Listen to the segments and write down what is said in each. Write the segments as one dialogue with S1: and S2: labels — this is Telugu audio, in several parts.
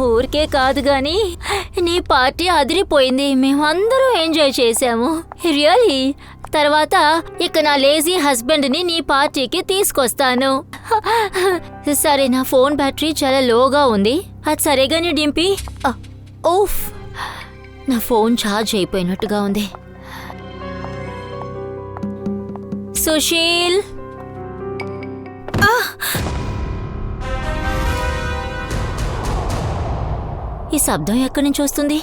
S1: ఊరికే కాదు గాని నీ పార్టీ అదిరిపోయింది. మేమందరం ఎంజాయ్ చేశాము రియల్లీ. తర్వాత ఇక నా లేజీ హస్బెండ్ని నీ పార్టీకి తీసుకొస్తాను. సరే, నా ఫోన్ బ్యాటరీ చాలా లోగా ఉంది. అది సరేగాని డింపి. ఓఫ్, నా ఫోన్ ఛార్జ్ అయిపోయినట్టుగా ఉంది. సుశీల్, ఈ శబ్దం ఎక్కడి నుంచి వస్తుంది?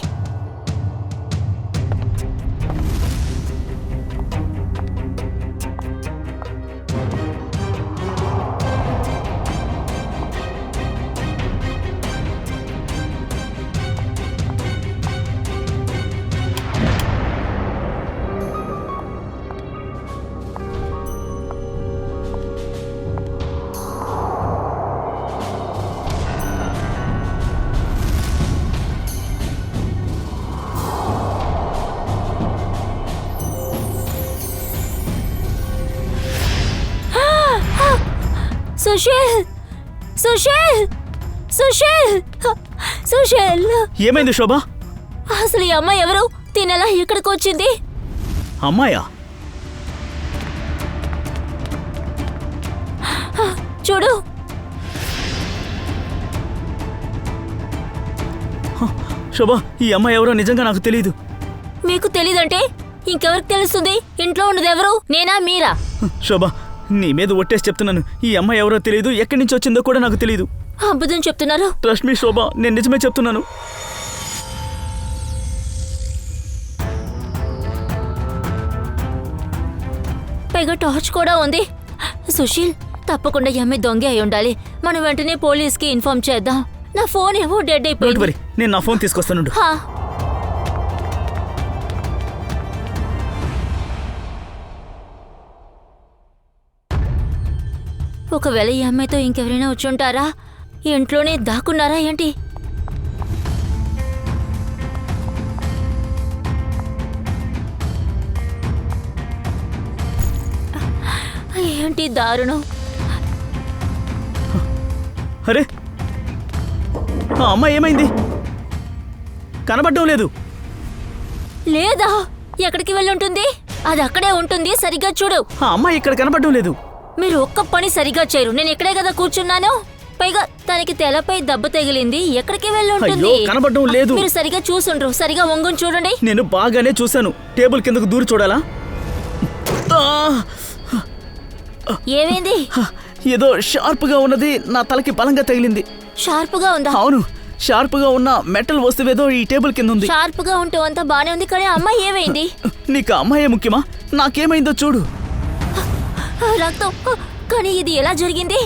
S1: సుశీల్, సుశీల్, సుశీల్, సుశీల్.
S2: ఏమైంది శోభ?
S1: అసలు ఈ అమ్మాయి ఎవరు? తినలా ఇక్కడికి వచ్చింది?
S2: అమ్మాయా?
S1: చూడు.
S2: శోభ, ఈ అమ్మాయి ఎవరో నిజంగా నాకు తెలియదు.
S1: మీకు తెలీదంటే ఇంకెవరికి తెలుస్తుంది? ఇంట్లో ఉన్నది ఎవరు? నేనా మీరా?
S2: శోభ, నీ మీద ఒట్టేసి చెప్తున్నాను, ఈ అమ్మాయి ఎవరో తెలియదు, ఎక్కడి నుంచి వచ్చిందో కూడా నాకు తెలియదు.
S1: అబద్ధం చెప్తున్నారు.
S2: ట్రస్ట్ మీ శోభ, నేను నిజమే చెప్తున్నాను.
S1: పైగా టార్చ్ కూడా ఉంది. సుశీల్, తప్పకుండా ఈ అమ్మాయి దొంగ అయి ఉండాలి. మనం వెంటనే పోలీస్కి ఇన్ఫార్మ్ చేద్దాం. నా ఫోన్ ఏమో డెడ్ అయిపోయింది.
S2: నేను నా ఫోన్ తీసుకొస్తాను.
S1: ఒకవేళ ఈ అమ్మాయితో ఇంకెవరైనా వచ్చుంటారా? ఇంట్లోనే దాక్కున్నారా ఏంటి? ఏంటి దారుణం!
S2: అరే, ఆ అమ్మాయి ఏమైంది? కనబడడం లేదు.
S1: లేదా? ఎక్కడికి వెళ్ళుంటుంది? అది అక్కడే ఉంటుంది. సరిగ్గా చూడు.
S2: ఆ అమ్మాయి ఇక్కడ కనబడడం లేదు.
S1: మీరు ఒక్క పని సరిగా చేయరు. నేను ఇక్కడే కదా కూర్చున్నాను. పైగా తనకి తెలపై దెబ్బ తగిలింది. ఎక్కడికి వెళ్ళుంటుంది?
S2: కనబడడం లేదు.
S1: మీరు సరిగా చూసుండ్రు. సరిగా వంగుని చూడండి.
S2: నేను బాగానే చూశాను. టేబుల్ కిందకు దూరి చూడాలా?
S1: ఏమైంది?
S2: ఏదో షార్ప్ గా ఉన్నది నా తలకి బలంగా తగిలింది.
S1: షార్ప్ గా ఉందా?
S2: అవును, షార్ప్ గా ఉన్న మెటల్ వస్తువేదో ఈ టేబుల్ కింద ఉంది.
S1: షార్ప్ గా ఉంటూ అంతా బానే ఉంది, కానీ అమ్మాయి ఏమైంది?
S2: నీకు అమ్మాయే ముఖ్యమా? నాకేమైందో చూడు.
S1: రక్తం. కానీ ఇది ఎలా జరిగింది?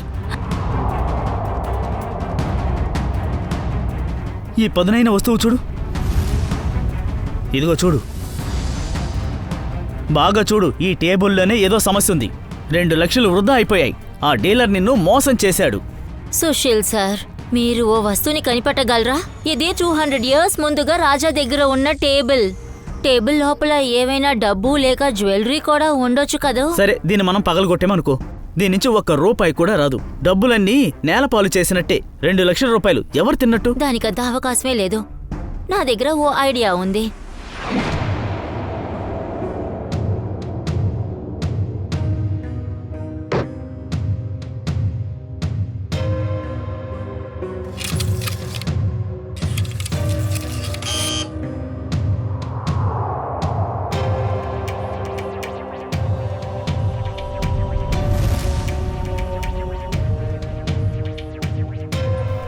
S2: ఈ పదునైన వస్తువు చూడు. ఇదిగో చూడు, బాగా చూడు. ఈ టేబుల్లోనే ఏదో సమస్య ఉంది. 2 లక్షలు వృధా అయిపోయాయి. ఆ డీలర్ నిన్ను మోసం చేశాడు.
S1: సుశీల్ సార్, మీరు ఓ వస్తువుని కనిపెట్టగలరా? ఇది 200 years ముందుగా రాజా దగ్గర ఉన్న టేబుల్. టేబుల్ లోపల ఏవైనా డబ్బు లేక జ్యువెలరీ కూడా ఉండొచ్చు కదా?
S2: సరే, దీన్ని మనం పగలగొట్టామనుకో, దీని నుంచి ₹1 కూడా రాదు. డబ్బులన్నీ నేలపాలు చేసినట్టే. 2 లక్షల రూపాయలు ఎవరు తిన్నట్టు?
S1: దానికంత అవకాశమే లేదు. నా దగ్గర ఓ ఐడియా ఉంది.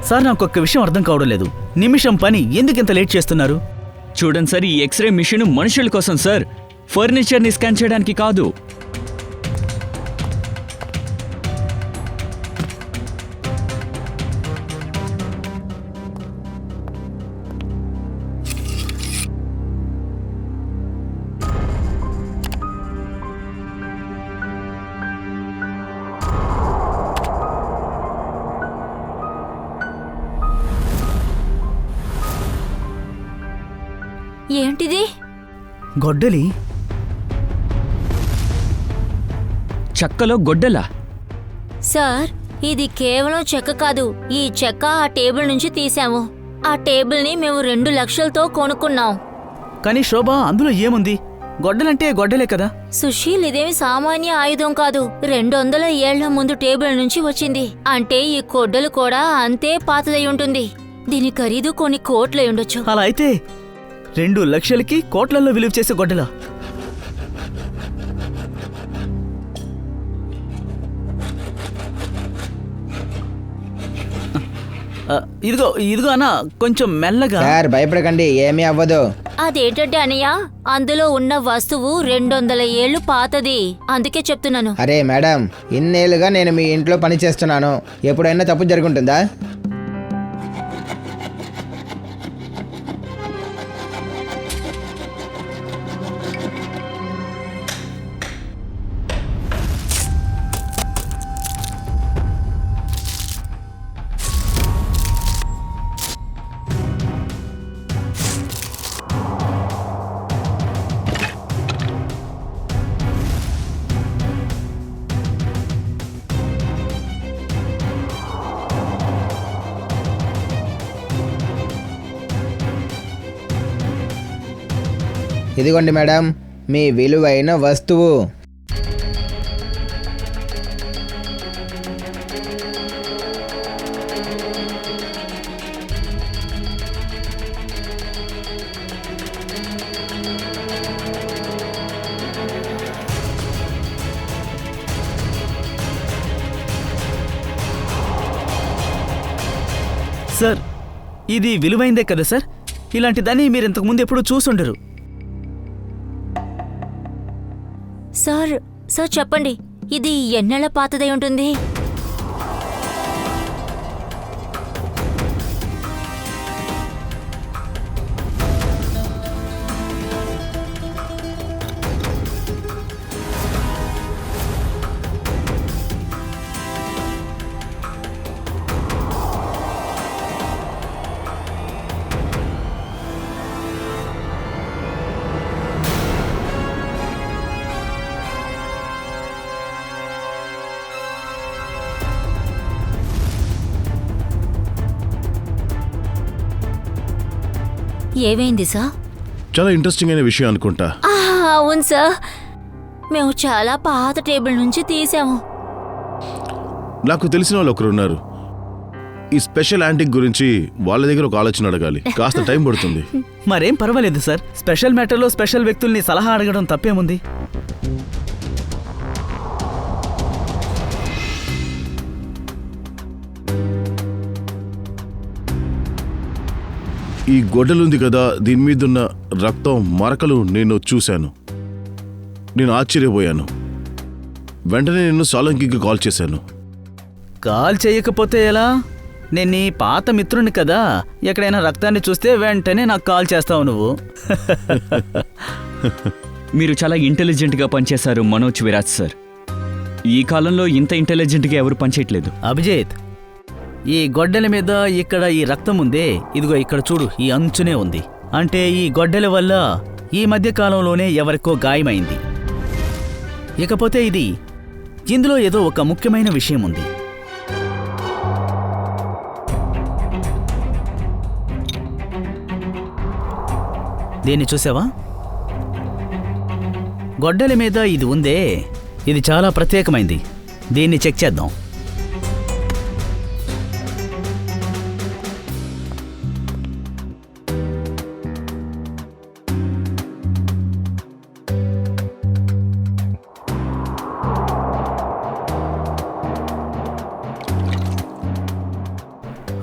S2: సార్, నాకు ఒక్క విషయం అర్థం కావడం లేదు. నిమిషం పని ఎందుకింత లేట్ చేస్తున్నారు?
S3: చూడండి సార్, ఈ ఎక్స్రే మిషన్ మనుషుల కోసం సార్, ఫర్నిచర్ని స్కాన్ చేయడానికి కాదు.
S1: ఏంటిది?
S2: గొడ్డలి.
S3: చక్కలో గొడ్డలా?
S1: సార్, ఇది కేవలం చెక్క కాదు, ఈ చెక్క ఆ టేబుల్ నుంచి తీసాము. ఆ టేబుల్ని మేము 2 లక్షలతో కొనుక్కున్నాం.
S2: కానీ శోభ, అందులో ఏముంది? గొడ్డలంటే గొడ్డలే కదా.
S1: సుశీల్, ఇదేమి సామాన్య ఆయుధం కాదు. 200 ఏళ్ల ముందు టేబుల్ నుంచి వచ్చింది. అంటే ఈ గొడ్డలు కూడా అంతే పాతదై ఉంటుంది. దీని ఖరీదు కొన్ని కోట్లై ఉండొచ్చు.
S2: అలా అయితే 2 లక్షలకి కోట్లలో విలువ చేసే గొడ్డలా? ఇదిగో అన్న, కొంచెం మెల్లగా.
S4: సార్ భయపడకండి, ఏమీ అవ్వదు.
S1: అదేంటంటే అన్నయ్య, అందులో ఉన్న వస్తువు 200 ఏళ్లు పాతది, అందుకే చెప్తున్నాను.
S4: అరే మేడం, ఇన్నేళ్ళుగా నేను మీ ఇంట్లో పని చేస్తున్నాను, ఎప్పుడైనా తప్పు జరుగుంటుందా? ఇదిగోండి మేడం, మీ విలువైన వస్తువు.
S2: సార్, ఇది విలువైందే కదా సార్? ఇలాంటి దాన్ని మీరు ఇంతకుముందు ఎప్పుడూ చూసుండరు.
S1: సార్ చెప్పండి, ఇది ఎన్నేళ్ల పాతదై ఉంటుంది? ఏమైంది సార్?
S5: చాలా ఇంట్రెస్టింగ్ అయిన విషయం అనుకుంటా.
S1: అవును సార్, మేము చాలా పాత టేబుల్ నుంచి తీసాము.
S5: నాకు తెలిసిన వాళ్ళు ఒకరు ఉన్నారు. ఈ స్పెషల్ యాంటిక్ గురించి వాళ్ళ దగ్గర ఒక ఆలోచన అడగాలి, కాస్త టైం పడుతుంది.
S2: మరేం పర్వాలేదు సార్, స్పెషల్ మ్యాటర్లో స్పెషల్ వ్యక్తుల్ని సలహా అడగడం తప్పేముంది?
S5: ఈ గొడ్డలుంది కదా, దీని మీదున్న రక్తం మరకలు నేను చూశాను. నేను ఆశ్చర్యపోయాను. వెంటనే నేను సాలంకికి కాల్ చేశాను.
S2: కాల్ చేయకపోతే ఎలా? నేను నీ పాత మిత్రుని కదా, ఎక్కడైనా రక్తాన్ని చూస్తే వెంటనే నాకు కాల్ చేస్తావు నువ్వు.
S3: మీరు చాలా ఇంటెలిజెంట్గా పనిచేశారు మనోజ్ విరాజ్ సార్. ఈ కాలంలో ఇంత ఇంటెలిజెంట్గా ఎవరు పనిచేయట్లేదు.
S2: అభిజిత్, ఈ గొడ్డల మీద ఇక్కడ ఈ రక్తం ఉందే, ఇదిగో ఇక్కడ చూడు, ఈ అంచునే ఉంది. అంటే ఈ గొడ్డల వల్ల ఈ మధ్య కాలంలోనే ఎవరికో గాయమైంది. ఇకపోతే ఇందులో ఏదో ఒక ముఖ్యమైన విషయం ఉంది. దీన్ని చూసావా? గొడ్డలి మీద ఇది ఉందే, ఇది చాలా ప్రత్యేకమైంది. దీన్ని చెక్ చేద్దాం.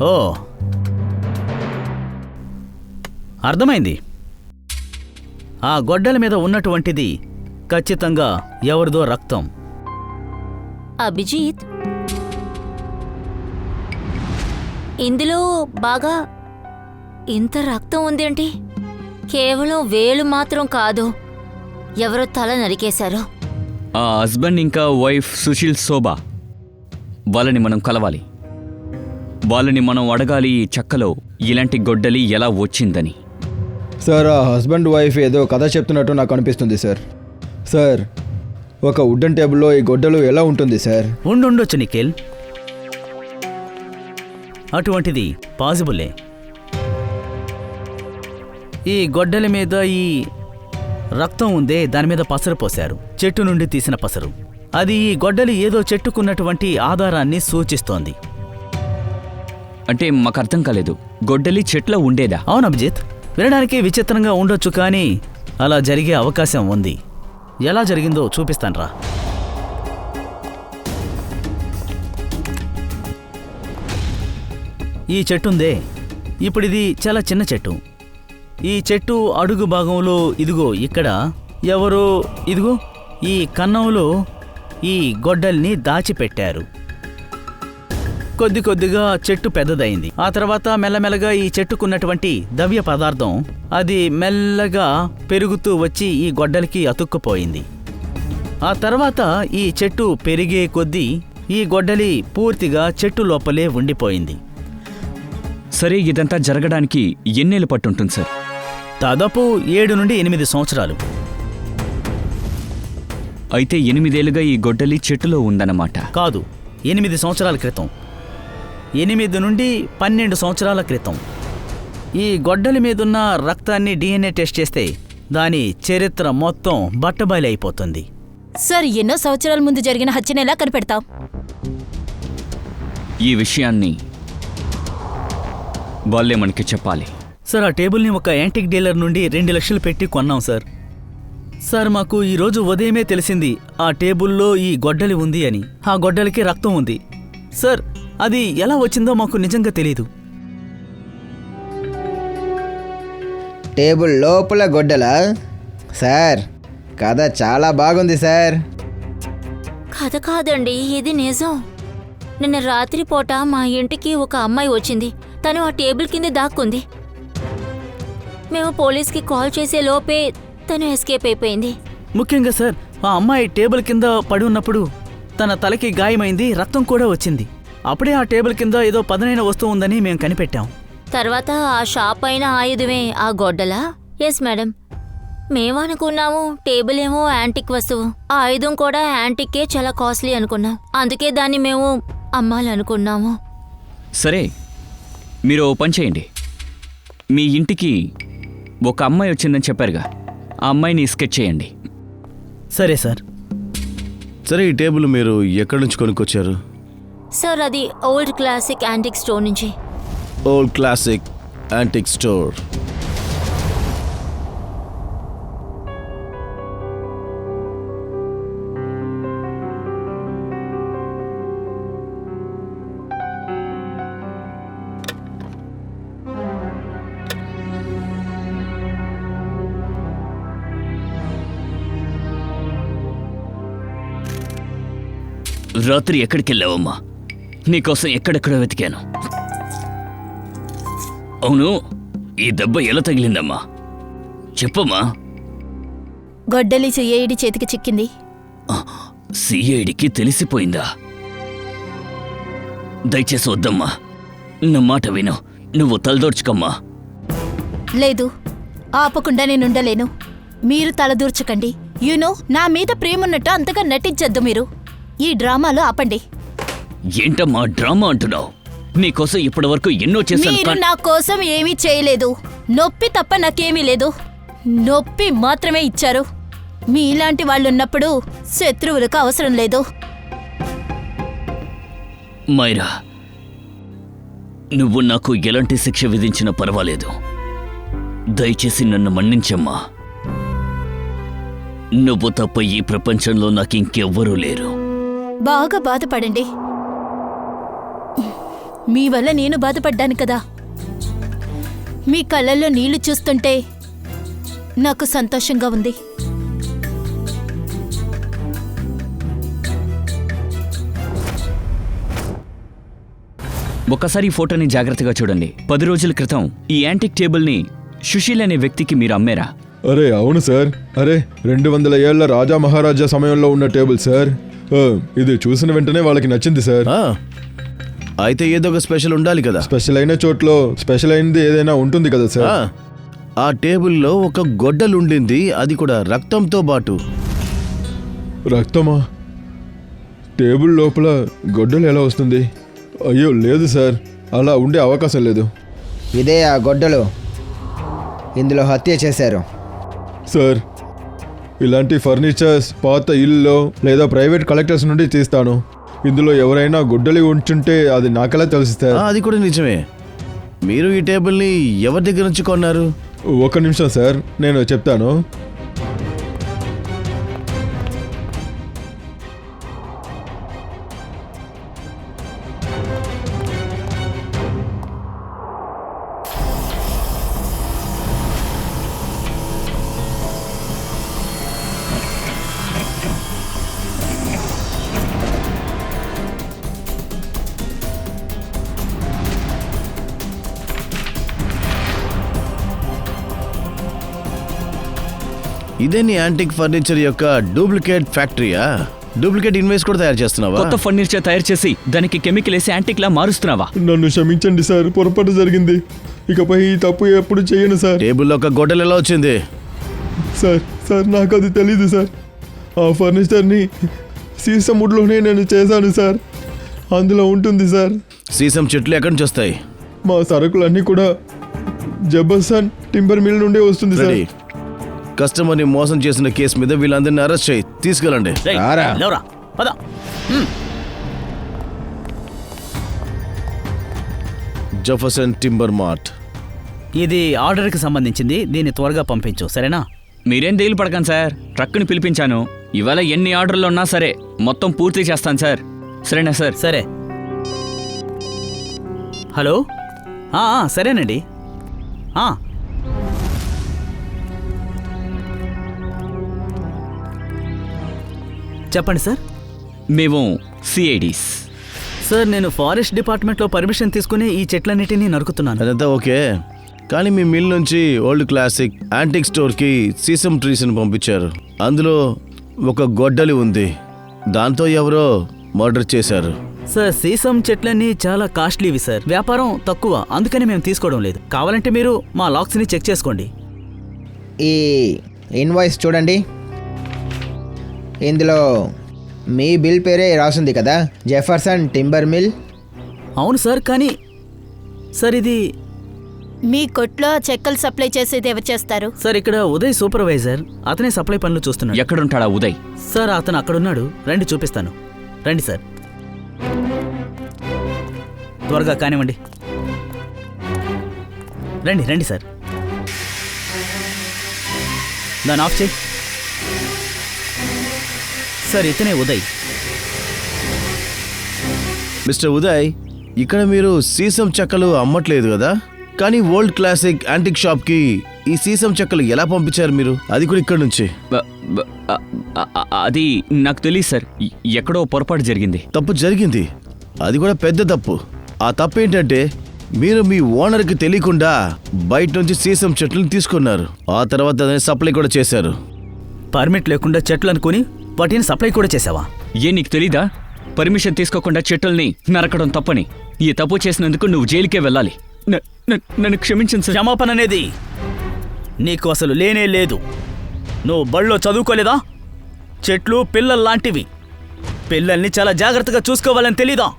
S2: ఓ, అర్థమైంది. ఆ గొడ్డల మీద ఉన్నటువంటిది ఖచ్చితంగా ఎవరిదో రక్తం.
S1: అభిజిత్, ఇందులో బాగా ఇంత రక్తం ఉందేంటి? కేవలం వేలు మాత్రం కాదు, ఎవరో తల నరికేశారు.
S3: ఆ హస్బెండ్ ఇంకా వైఫ్ సుశీల్ శోభ, వాళ్ళని మనం కలవాలి. వాళ్ళని మనం అడగాలి ఈ చెక్కలో ఇలాంటి గొడ్డలి ఎలా వచ్చిందని.
S4: సార్, ఆ హస్బెండ్ వైఫ్ ఏదో కథ చెప్తున్నట్టు నాకు అనిపిస్తుంది సార్. సార్, ఒక వుడెన్ టేబుల్లో ఈ గొడ్డలు ఎలా ఉంటుంది సార్?
S2: ఉండొచ్చు నిఖిల్. అటువంటిది పాజిబులే. ఈ గొడ్డల మీద ఈ రక్తం ఉందే, దాని మీద పసరు పోశారు, చెట్టు నుండి తీసిన పసరు. అది ఈ గొడ్డలి ఏదో చెట్టుకున్నటువంటి ఆధారాన్ని సూచిస్తోంది.
S3: అంటే మాకు అర్థం కాలేదు, గొడ్డలి చెట్లో ఉండేదా?
S2: అవును అభిజిత్, వినడానికి విచిత్రంగా ఉండొచ్చు, కానీ అలా జరిగే అవకాశం ఉంది. ఎలా జరిగిందో చూపిస్తాన్రా. ఈ చెట్టుందే, ఇప్పుడిది చాలా చిన్న చెట్టు. ఈ చెట్టు అడుగు భాగంలో ఇదిగో ఇక్కడ ఎవరో ఇదిగో ఈ కన్నంలో ఈ గొడ్డల్ని దాచిపెట్టారు. కొద్ది కొద్దిగా చెట్టు పెద్దదైంది. ఆ తర్వాత మెల్లమెల్లగా ఈ చెట్టుకున్నటువంటి ద్రవ్య పదార్థం అది మెల్లగా పెరుగుతూ వచ్చి ఈ గొడ్డలికి అతుక్కుపోయింది. ఆ తర్వాత ఈ చెట్టు పెరిగే కొద్దీ ఈ గొడ్డలి పూర్తిగా చెట్టు లోపలే ఉండిపోయింది.
S3: సరే, ఇదంతా జరగడానికి ఎన్నేళ్ళు పట్టుంటుంది సార్?
S2: దాదాపు 7 నుండి 8 సంవత్సరాలు.
S3: అయితే 8 ఏళ్లుగా ఈ గొడ్డలి చెట్టులో ఉందన్నమాట.
S2: కాదు, 8 సంవత్సరాల క్రితం, 8 నుండి 12 సంవత్సరాల క్రితం. ఈ గొడ్డలి మీదున్న రక్తాన్ని DNA టెస్ట్ చేస్తే దాని చరిత్ర మొత్తం బట్టబయలు అయిపోతుంది.
S6: సార్, ఎన్నో సంవత్సరాల ముందు జరిగిన హత్యను ఎలా కనిపెడతాం?
S3: ఈ విషయాన్ని వాళ్ళే మనకి చెప్పాలి.
S2: సార్, ఆ టేబుల్ని ఒక యాంటిక్ డీలర్ నుండి 2 లక్షలు పెట్టి కొన్నాం సార్. సార్, మాకు ఈరోజు ఉదయమే తెలిసింది ఆ టేబుల్లో ఈ గొడ్డలి ఉంది అని. ఆ గొడ్డలికి రక్తం ఉంది సార్. అది ఎలా వచ్చిందో మాకు నిజంగా తెలీదు.
S4: టేబుల్ లోపల గొడ్డలా? సార్, కథ చాలా బాగుంది సార్.
S1: కథ కాదండి, ఇది నిజం. నిన్న రాత్రి పూట మా ఇంటికి ఒక అమ్మాయి వచ్చింది. తను ఆ టేబుల్ కింద దాక్కుంది. మేము పోలీస్కి కాల్ చేసే లోపే తను ఎస్కేప్ అయిపోయింది.
S2: ముఖ్యంగా సార్, ఆ అమ్మాయి టేబుల్ కింద పడి ఉన్నప్పుడు తన తలకి గాయమైంది, రక్తం కూడా వచ్చింది. అప్పుడే ఆ టేబుల్ కింద ఏదో పదునైన వస్తువు ఉందని మేము కనిపెట్టాం.
S1: తర్వాత ఆ షాప్ అయిన ఆయుధమే ఆ గొడ్డలా? Yes madam. మేమనుకున్నాము టేబుల్ ఏమో యాంటిక్ వస్తువు, ఆ ఆయుధం కూడా యాంటిక్కే, చాలా కాస్ట్లీ అనుకున్నాం. అందుకే దాన్ని మేము అమ్మాలనుకున్నాము.
S3: సరే, మీరు ఓ పని చేయండి. మీ ఇంటికి ఒక అమ్మాయి వచ్చిందని చెప్పారుగా, ఆ అమ్మాయిని స్కెచ్ చేయండి.
S2: సరే సార్.
S5: సరే, ఈ టేబుల్ మీరు ఎక్కడి నుంచి కొనుక్కొచ్చారు?
S1: సార్, అది ఓల్డ్ క్లాసిక్ యాంటిక్ స్టోర్ నుంచి.
S5: Old classic antique store.
S3: రాత్రి ఎక్కడికి వెళ్ళావమ్మా? నీకోసం ఎక్కడెక్కడ వెతికాను. అవును, ఈ దెబ్బ ఎలా తగిలిందమ్మా? చెప్పమ్మా.
S6: గొడ్డలి సిఐడి చేతికి చిక్కింది.
S3: సిఐడికి తెలిసిపోయిందా? దయచేసి వద్దమ్మా, నా మాట విను. నువ్వు తలదోర్చుకమ్మా.
S6: లేదు, ఆపకుండా నేనుండలేను. మీరు తలదూర్చకండి. యూనో, నా మీద ప్రేమున్నట్టు అంతగా నటించద్దు. మీరు ఈ డ్రామాలో ఆపండి.
S3: ఏంటమ్మా డ్రామా అంటున్నావు? నీకోసం ఇప్పటి వరకు ఎన్నో చేశాను.
S6: మీరు నా కోసం ఏమీ చేయలేదు. నొప్పి తప్ప నాకేమీ లేదు. నొప్పి మాత్రమే ఇచ్చారు. మీలాంటి వాళ్ళున్నప్పుడు శత్రువులకు అవసరం లేదు.
S3: మైరా, నువ్వు నాకు ఎలాంటి శిక్ష విధించినా పర్వాలేదు. దయచేసి నన్ను మన్నించమ్మా. నువ్వు తప్ప ఈ ప్రపంచంలో నాకు ఇంకెవ్వరూ లేరు.
S6: బాగా బాధపడండి. మీ వల్ల నేను బాధపడ్డాను కదా. మీ కళ్ళల్లో నీళ్లు చూస్తుంటే నాకు సంతోషంగా ఉంది.
S3: ఒకసారి ఈ ఫోటోని జాగ్రత్తగా చూడండి. 10 రోజుల క్రితం ఈ యాంటిక్ టేబుల్ని సుశీల్ అనే వ్యక్తికి మీరు అమ్మారా?
S7: అరే అవును సార్. అరే 200 ఏళ్ల రాజా మహారాజా సమయంలో ఉన్న టేబుల్ సార్. ఇది చూసిన వెంటనే వాళ్ళకి నచ్చింది సార్.
S5: అయితే ఏదో ఒక స్పెషల్ ఉండాలి కదా.
S7: స్పెషల్ అయిన చోట్లో స్పెషల్ అయినది ఏదైనా ఉంటుంది కదా సార్.
S5: ఆ టేబుల్లో ఒక గొడ్డలుండింది, అది కూడా రక్తంతో పాటు.
S7: రక్తమా? టేబుల్ లోపల గొడ్డలు ఎలా వస్తుంది? అయ్యో లేదు సార్, అలా ఉండే అవకాశం లేదు.
S4: ఇదే ఆ గొడ్డలు. ఇందులో హత్య చేశారు.
S7: సార్, ఇలాంటి ఫర్నిచర్స్ పాత ఇల్లులో లేదా ప్రైవేట్ కలెక్టర్స్ నుండి తీస్తాను. ఇందులో ఎవరైనా గుడ్డలి ఉంచుంటే అది నాకెలా తెలుసు సార్?
S5: అది కూడా నిజమే. మీరు ఈ టేబుల్ని ఎవరి దగ్గర నుంచి కొన్నారు?
S7: ఒక నిమిషం సార్, నేను చెప్తాను.
S5: ఇదే నీ యాంటిక్ ఫర్నిచర్ యొక్క డూప్లికేట్ ఫ్యాక్టరీయా? డూప్లికేట్ ఇన్వాయిస్ కూడా తయారు చేస్తున్నావా?
S3: కొత్త ఫర్నిచర్ తయారు చేసి దానికి కెమికల్ వేసి యాంటిక్ లా మారుస్తున్నావా?
S7: నన్ను క్షమించండి సార్, పొరపాటు జరిగింది. ఇకపై ఈ తప్పు ఎప్పుడు చేయను సార్.
S5: టేబుల్లో ఒక గొడ్డలు ఎలా వచ్చింది?
S7: సార్ నాకు అది తెలీదు సార్. ఆ ఫర్నిచర్ని సీసముడ్లోనే నేను చేశాను సార్. అందులో ఉంటుంది సార్.
S5: సీసం చెట్లు ఎక్కడి నుంచి వస్తాయి?
S7: మా సరుకులన్నీ కూడా జబర్సన్ టింబర్ మిల్ నుండే వస్తుంది సార్.
S5: రెడీ. కస్టమర్ని మోసం చేసిన కేసు మీద వీళ్ళందరినీ అరెస్ట్ చేయి, తీసుకెళ్ళండి.
S2: రేయ్,
S4: రారా.
S2: లేవరా, పద.
S5: Jefferson timber mart.
S2: ఇది ఆర్డర్కి సంబంధించింది. దీన్ని త్వరగా పంపించు, సరేనా?
S3: మీరేం దిగులు పడకండి సార్, ట్రక్కుని పిలిపించాను. ఇవాళ ఎన్ని ఆర్డర్లు ఉన్నా సరే మొత్తం పూర్తి చేస్తాను సార్. సరేనా సార్?
S2: సరే. హలో, సరేనండి. చెప్పండి సార్.
S3: మేము సిఐడీస్.
S2: సార్, నేను ఫారెస్ట్ డిపార్ట్మెంట్లో పర్మిషన్ తీసుకుని ఈ చెట్లన్నిటినీ నరుకుతున్నాను.
S5: అదంతా ఓకే, కానీ మీ మిల్ నుంచి ఓల్డ్ క్లాసిక్ యాంటిక్ స్టోర్కి సీసం ట్రీస్ని పంపించారు. అందులో ఒక గొడ్డలి ఉంది. దాంతో ఎవరో మర్డర్ చేశారు.
S2: సార్, సీసం చెట్లన్నీ చాలా కాస్ట్లీవి సార్. వ్యాపారం తక్కువ, అందుకని మేము తీసుకోవడం లేదు. కావాలంటే మీరు మా లాక్స్ని చెక్ చేసుకోండి.
S4: ఈ ఇన్వాయిస్ చూడండి. ఇందులో మీ బిల్ పేరే రాసుంది కదా, జెఫర్సన్ టింబర్ మిల్.
S2: అవును సార్, కానీ సార్ ఇది
S6: మీ కొట్లో చెక్కలు సప్లై చేసేది ఎవరు చేస్తారు?
S2: సార్, ఇక్కడ ఉదయ్ సూపర్వైజర్. అతనే సప్లై పనులు చూస్తున్నాడు.
S3: ఎక్కడుంటాడా ఉదయ్?
S2: సార్, అతను అక్కడున్నాడు. రండి, చూపిస్తాను. రండి సార్, త్వరగా కానివ్వండి. రండి రండి సార్. దాన్ని ఆఫ్ చేయి. సార్, ఇతనే ఉదయ్.
S5: మిస్టర్ ఉదయ్, ఇక్కడ మీరు సీసం చెక్కలు అమ్మట్లేదు కదా, కానీ ఓల్డ్ క్లాసిక్ యాంటిక్ షాప్కి ఈ సీసం చెక్కలు ఎలా పంపించారు మీరు? అది కూడా ఇక్కడ నుంచి.
S3: అది నాకు తెలియదు సార్, ఎక్కడో పొరపాటు జరిగింది.
S5: తప్పు జరిగింది, అది కూడా పెద్ద తప్పు. ఆ తప్పు ఏంటంటే మీరు మీ ఓనర్కి తెలియకుండా బయట నుంచి సీసం చెట్లను తీసుకున్నారు. ఆ తర్వాత దాన్ని సప్లై కూడా చేశారు.
S2: పర్మిట్ లేకుండా చెట్లు అనుకుని వాటిని సప్లై కూడా చేసావా?
S3: నీకు తెలీదా? పర్మిషన్ తీసుకోకుండా చెట్టుల్ని నరకడం తప్పని. ఈ తప్పు చేసినందుకు నువ్వు జైలుకే వెళ్ళాలి. నన్ను క్షమించండి సార్.
S2: క్షమాపణ అనేది నీకు అసలు లేనే లేదు. నువ్వు బళ్ళో చదువుకోలేదా? చెట్లు పిల్లల్లాంటివి. పిల్లల్ని చాలా జాగ్రత్తగా చూసుకోవాలని తెలీదా?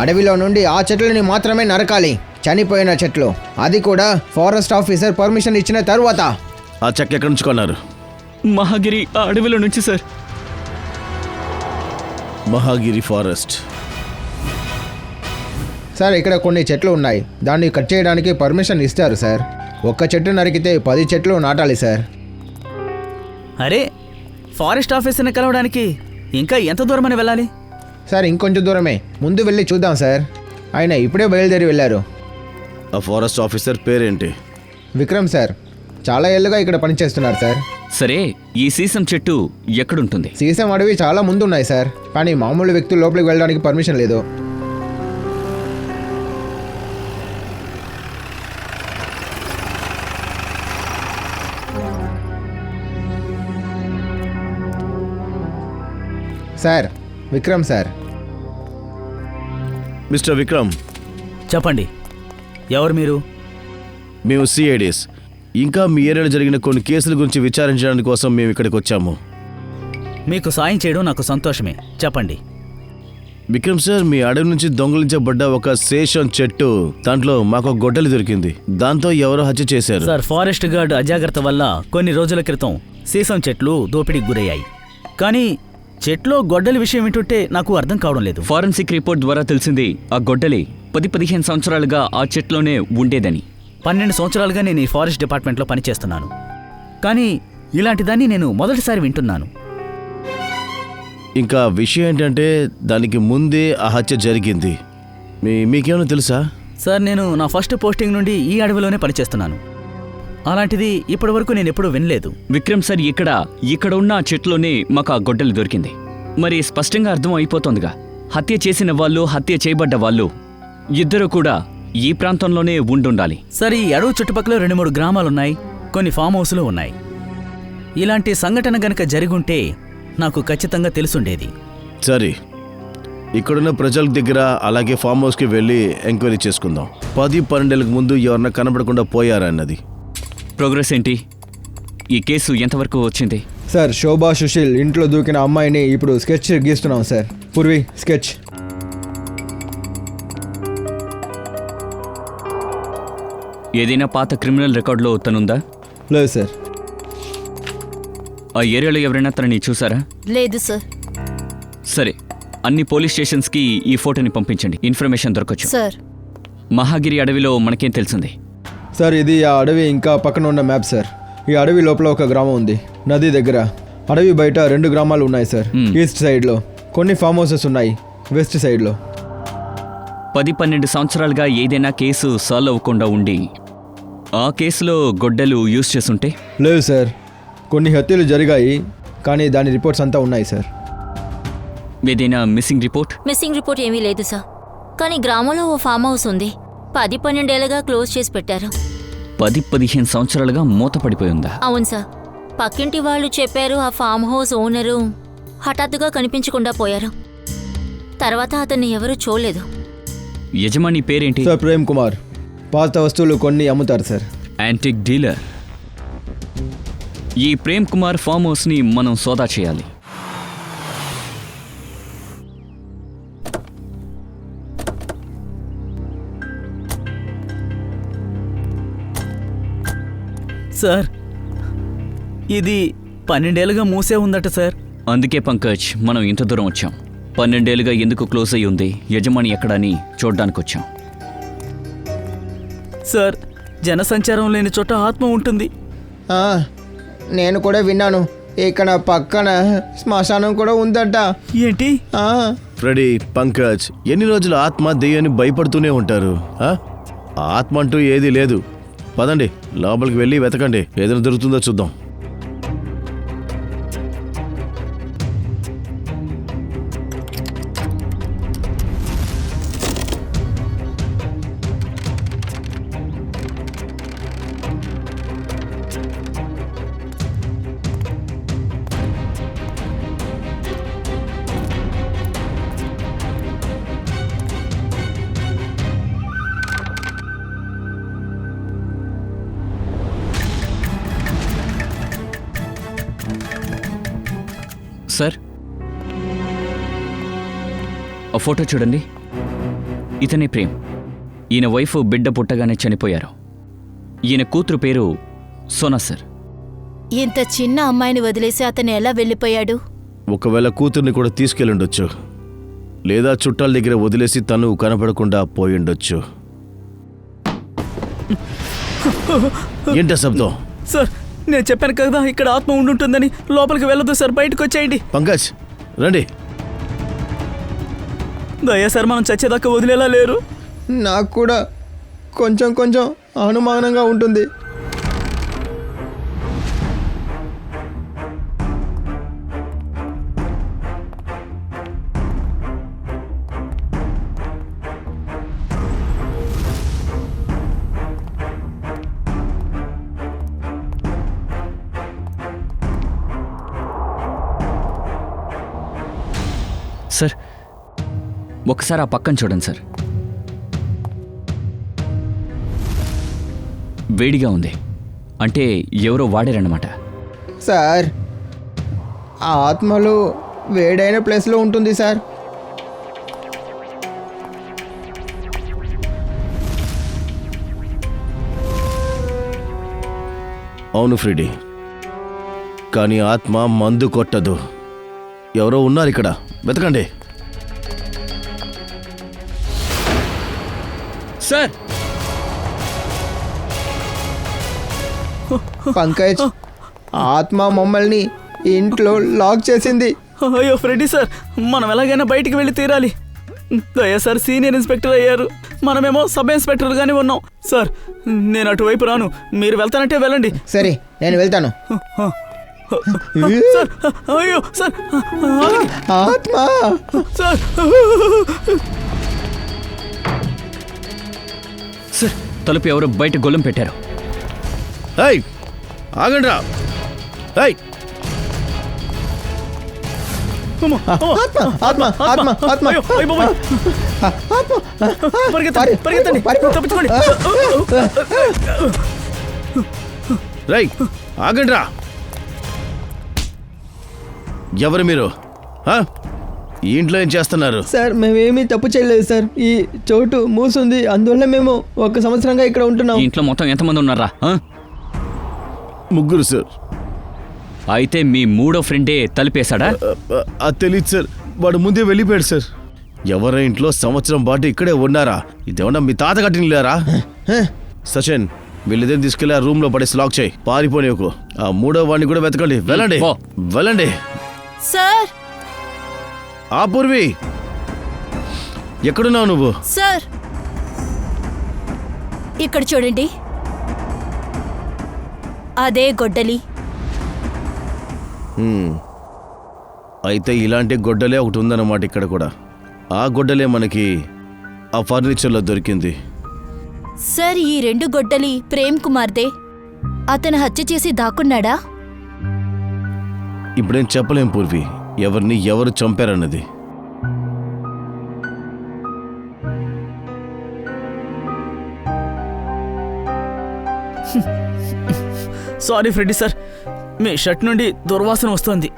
S4: అడవిలో నుండి ఆ చెట్లని మాత్రమే నరకాలి, చనిపోయిన చెట్లు. అది కూడా ఫారెస్ట్ ఆఫీసర్ పర్మిషన్ ఇచ్చిన తరువాత.
S5: ఆ చెక్క ఎక్కడి నుంచి కొన్నారు?
S3: మహాగిరి ఆ అడవిలో నుంచి సార్.
S5: మహాగిరి ఫారెస్ట్.
S4: సార్, ఇక్కడ కొన్ని చెట్లు ఉన్నాయి. దాన్ని కట్ చేయడానికి పర్మిషన్ ఇస్తారు సార్. ఒక్క చెట్టు నరికితే 10 చెట్లు నాటాలి సార్.
S2: అరే, ఫారెస్ట్ ఆఫీసర్ని కలవడానికి ఇంకా ఎంత దూరమని వెళ్ళాలి?
S4: సార్, ఇంకొంచెం దూరమే. ముందు వెళ్ళి చూద్దాం సార్. ఆయన ఇప్పుడే బయలుదేరి వెళ్ళారు.
S5: ఆ ఫారెస్ట్ ఆఫీసర్ పేరేంటి?
S4: విక్రమ్ సార్. చాలా ఏళ్ళుగా ఇక్కడ పనిచేస్తున్నారు సార్.
S3: సరే, ఈ సీసం చెట్టు ఎక్కడుంటుంది?
S4: సీసం అడవి చాలా ముందు ఉన్నాయి సార్, కానీ మామూలు వ్యక్తులు లోపలికి వెళ్ళడానికి పర్మిషన్ లేదు. Sir, Vikram sir.
S5: Mister Vikram,
S2: చెప్పండి, ఎవరు మీరు?
S5: మేము సిఐడీస్. ఇంకా మీ ఏరియాలో జరిగిన కొన్ని కేసుల గురించి విచారించడానికి కోసం మేము ఇక్కడికి వచ్చాము.
S2: మీకు సాయం చేయడం నాకు సంతోషమే. చెప్పండి.
S5: విక్రమ్ సార్, మీ అడవి నుంచి దొంగలించబడ్డ ఒక శేషం చెట్టు, దాంట్లో మాకు ఒక గొడ్డలి దొరికింది. దాంతో ఎవరో హత్య చేశారు.
S2: సార్, ఫారెస్ట్ గార్డ్ అజాగ్రత్త వల్ల కొన్ని రోజుల క్రితం సీసం చెట్లు దోపిడీకి గురయ్యాయి. కానీ చెట్లో గొడ్డలి విషయం ఏంటంటే నాకు అర్థం కావడం లేదు.
S3: ఫారెన్సిక్ రిపోర్ట్ ద్వారా తెలిసింది ఆ గొడ్డలి 10-15 సంవత్సరాలుగా ఆ చెట్లోనే ఉండేదని.
S2: 12 సంవత్సరాలుగా నేను ఈ ఫారెస్ట్ డిపార్ట్మెంట్లో పనిచేస్తున్నాను, కానీ ఇలాంటి దాన్ని నేను మొదటిసారి వింటున్నాను.
S5: ఇంకా విషయం ఏంటంటే దానికి ముందే ఆ హత్య జరిగింది. మీకేమైనా తెలుసా?
S2: సార్, నేను నా ఫస్ట్ పోస్టింగ్ నుండి ఈ అడవిలోనే పనిచేస్తున్నాను. అలాంటిది ఇప్పటి వరకు నేను ఎప్పుడూ వినలేదు.
S3: విక్రమ్ సార్, ఇక్కడ ఉన్న ఆ చెట్లోనే మాకు ఆ గొడ్డలి దొరికింది. మరి స్పష్టంగా అర్థం అయిపోతోందిగా, హత్య చేసిన వాళ్ళు, హత్య చేయబడ్డ వాళ్ళు ఇద్దరు కూడా ఈ ప్రాంతంలోనే ఉండుండాలి.
S2: సార్, ఈ అడవి చుట్టుపక్కల 2-3 గ్రామాలున్నాయి, కొన్ని ఫామ్ హౌస్లు ఉన్నాయి. ఇలాంటి సంఘటన గనక జరిగుంటే నాకు ఖచ్చితంగా తెలుసుండేది.
S5: సరే, ఇక్కడున్న ప్రజల దగ్గర అలాగే ఫామ్ హౌస్కి వెళ్ళి ఎంక్వైరీ చేసుకుందాం. 10-12 ఏళ్ళకు ముందు ఎవరన్నా కనబడకుండా పోయారా అన్నది.
S3: ప్రోగ్రెస్ ఏంటి? ఈ కేసు ఎంతవరకు వచ్చింది?
S4: సార్, శోభా సుశీల్ ఇంట్లో దూకిన అమ్మాయిని ఇప్పుడు స్కెచ్ గీస్తున్నాం సార్. పూర్వి, స్కెచ్.
S3: ఏదైనా పాత క్రిమినల్ రికార్డులో తనుందా?
S4: లేదు సార్.
S3: ఆ ఏరియాలో ఎవరైనా తనని చూసారా?
S6: లేదు సార్.
S3: సరే, అన్ని పోలీస్ స్టేషన్స్కి ఈ ఫోటోని పంపించండి, ఇన్ఫర్మేషన్ దొరకచ్చు.
S6: సార్,
S3: మహాగిరి అడవిలో మనకేం తెలిసింది?
S4: సార్, ఇది ఆ అడవి ఇంకా పక్కన ఉన్న మ్యాప్ సార్. ఈ అడవి లోపల ఒక గ్రామం ఉంది, నది దగ్గర. అడవి బయట 2 గ్రామాలు ఉన్నాయి సార్. ఈస్ట్ సైడ్లో కొన్ని ఫామ్ హౌసెస్ ఉన్నాయి, వెస్ట్ సైడ్లో.
S3: 10-12 సంవత్సరాలుగా ఏదైనా కేసు సాల్వ్ అవ్వకుండా ఉండి ఆ కేసులో గొడ్డలు యూజ్ చేసుంటే?
S4: లేదు సార్, కొన్ని హత్యలు జరిగాయి, కానీ దాని రిపోర్ట్స్ అంతా ఉన్నాయి సార్.
S3: ఏదైనా మిస్సింగ్ రిపోర్ట్?
S1: మిస్సింగ్ రిపోర్ట్ ఏమీ లేదు సార్. కానీ గ్రామంలో ఓ ఫామ్ హౌస్ ఉంది, 10-12 ఏళ్ళగా క్లోజ్ చేసి పెట్టారు.
S3: 10-15 సంవత్సరాలుగా మూతపడిపోయిందా?
S1: అవును సార్. పక్కింటి వాళ్ళు చెప్పారు ఆ ఫామ్ హౌస్ ఓనరు హఠాత్తుగా కనిపించకుండా పోయారు. తర్వాత అతన్ని ఎవరూ చూడలేదు.
S3: యజమాని పేరేంటి?
S4: సార్, ప్రేమ్ కుమార్. పాత వస్తువులు కొన్ని అమ్ముతారు సార్.
S3: Antique dealer. ఈ ప్రేమ్ కుమార్ ఫామ్ హౌస్ని మనం సోదా చేయాలి.
S2: సార్, ఇది 12 ఏళ్ళుగా మూసే ఉందట సార్.
S3: అందుకే పంకజ్, మనం ఇంత దూరం వచ్చాం. 12 ఏళ్ళుగా ఎందుకు క్లోజ్ అయ్యి ఉంది, యజమాని ఎక్కడని చూడ్డానికి వచ్చాం.
S2: సార్, జనసంచారం లేని చోట ఆత్మ ఉంటుంది.
S4: నేను కూడా విన్నాను, ఇక్కడ పక్కన శ్మశానం కూడా ఉందంట.
S2: ఏంటి?
S5: ఫ్రెడీ, పంకజ్, ఎన్ని రోజులు ఆత్మ దెయ్యాన్ని భయపడుతూనే ఉంటారు? ఆత్మ అంటూ ఏదీ లేదు. పదండి, లోపలికి వెళ్ళి వెతకండి, ఏదైనా దొరుకుతుందో చూద్దాం.
S3: సార్, ఆ ఫోటో చూడండి. ఇతనే ప్రేమ్. ఈయన వైఫ్ బిడ్డ పుట్టగానే చనిపోయారు. ఈయన కూతురు పేరు సోనా సార్.
S6: ఇంత చిన్న అమ్మాయిని వదిలేసి అతను ఎలా వెళ్ళిపోయాడు?
S5: ఒకవేళ కూతుర్ని కూడా తీసుకెళ్ళుండొచ్చు, లేదా చుట్టాల దగ్గర వదిలేసి తను కనపడకుండా పోయిండొచ్చు. ఏంటా శబ్దం?
S2: సార్, నేను చెప్పాను కదా ఇక్కడ ఆత్మ ఉండుంటుందని. లోపలికి వెళ్ళదు సార్, బయటకు వచ్చేయండి.
S5: పంకజ్, రండి.
S2: దయా సార్, మనం చచ్చేదాకా వదిలేలా లేరు.
S4: నాకు కూడా కొంచెం అనుమానంగా ఉంటుంది.
S3: సార్, ఒకసారి ఆ పక్కన చూడండి సార్. వేడిగా ఉంది, అంటే ఎవరో వాడారన్నమాట.
S4: సార్, ఆ ఆత్మలు వేడైన ప్లేస్లో ఉంటుంది సార్.
S5: అవును ఫ్రెడీ, కానీ ఆత్మ మందు కొట్టదు. ఎవరో ఉన్నారు ఇక్కడ, వెతకండి.
S3: సార్
S4: పంకజ్, ఆత్మ మమ్మల్ని ఇంట్లో లాక్ చేసింది.
S2: అయ్యో ఫ్రెడీ సార్, మనం ఎలాగైనా బయటికి వెళ్ళి తీరాలి. దయా సార్ సీనియర్ ఇన్స్పెక్టర్ అయ్యారు, మనమేమో సబ్ ఇన్స్పెక్టర్గానే ఉన్నాం. సార్ నేను అటువైపు రాను, మీరు వెళ్తానంటే వెళ్ళండి.
S4: సరే, నేను వెళ్తాను.
S2: సార్ అయ్యో సార్, ఆగండి.
S4: ఆత్మ
S2: సార్
S3: సార్ తలుపు ఎవరో బయట గొల్లం పెట్టారు.
S5: ఏయ్ ఆగండ్రా. ఏయ్
S2: అమ్మో, అమ్మో.
S4: ఆత్మ ఆత్మ ఆత్మ ఆత్మ
S2: అయ్యో, అయ్య బాబోయ్. పరిగెత్తండి, పరిగెత్తండి, తప్పించుకోండి.
S5: రై ఆగండ్రా. ఎవరు మీరు? ఆ? ఈ ఇంట్లో ఏం చేస్తున్నారు?
S4: సార్, మేమేమీ తప్పు చేయలేదు సార్. ఈ చోటు మూసుంది, అందువల్ల మేము 1 సంవత్సరంగా ఇక్కడ ఉంటున్నాం.
S3: ఈ ఇంట్లో మొత్తం ఎంతమంది ఉన్నారా?
S5: ముగ్గురు సార్.
S3: అయితే మీ మూడో ఫ్రెండే తలుపేశాడా?
S5: అది తెలియదు సార్, వాడు ముందే వెళ్ళిపోయాడు సార్. ఎవరి ఇంట్లో సంవత్సరం పాటు ఇక్కడే ఉన్నారా? ఇదేమన్నా మీ తాత కట్టినలేరా? సచిన్, వీళ్ళిద్దరిని తీసుకెళ్ళి ఆ రూమ్ లో పడేసి లాక్ చేయి, పారిపోలేకు. ఆ మూడో వాడిని కూడా వెతకండి. వెళ్ళండి,
S3: పో.
S5: వెళ్ళండి.
S6: సార్
S5: ఆ పూర్వి, ఎక్కడున్నావు నువ్వు?
S6: సార్ ఇక్కడ చూడండి, అదే గొడ్డలి.
S5: అయితే ఇలాంటి గొడ్డలే ఒకటి ఉందన్నమాట ఇక్కడ కూడా. ఆ గొడ్డలే మనకి ఆ ఫర్నిచర్లో దొరికింది.
S6: సార్, ఈ 2 గొడ్డలి ప్రేమ్ కుమార్దే. అతను హత్య చేసి దాక్కున్నాడా?
S5: ఇప్పుడేం చెప్పలేం పూర్వి, ఎవరిని ఎవరు చంపారన్నది.
S2: సారీ ఫ్రెడీ సార్, మీ షర్ట్ నుండి దుర్వాసన వస్తుంది.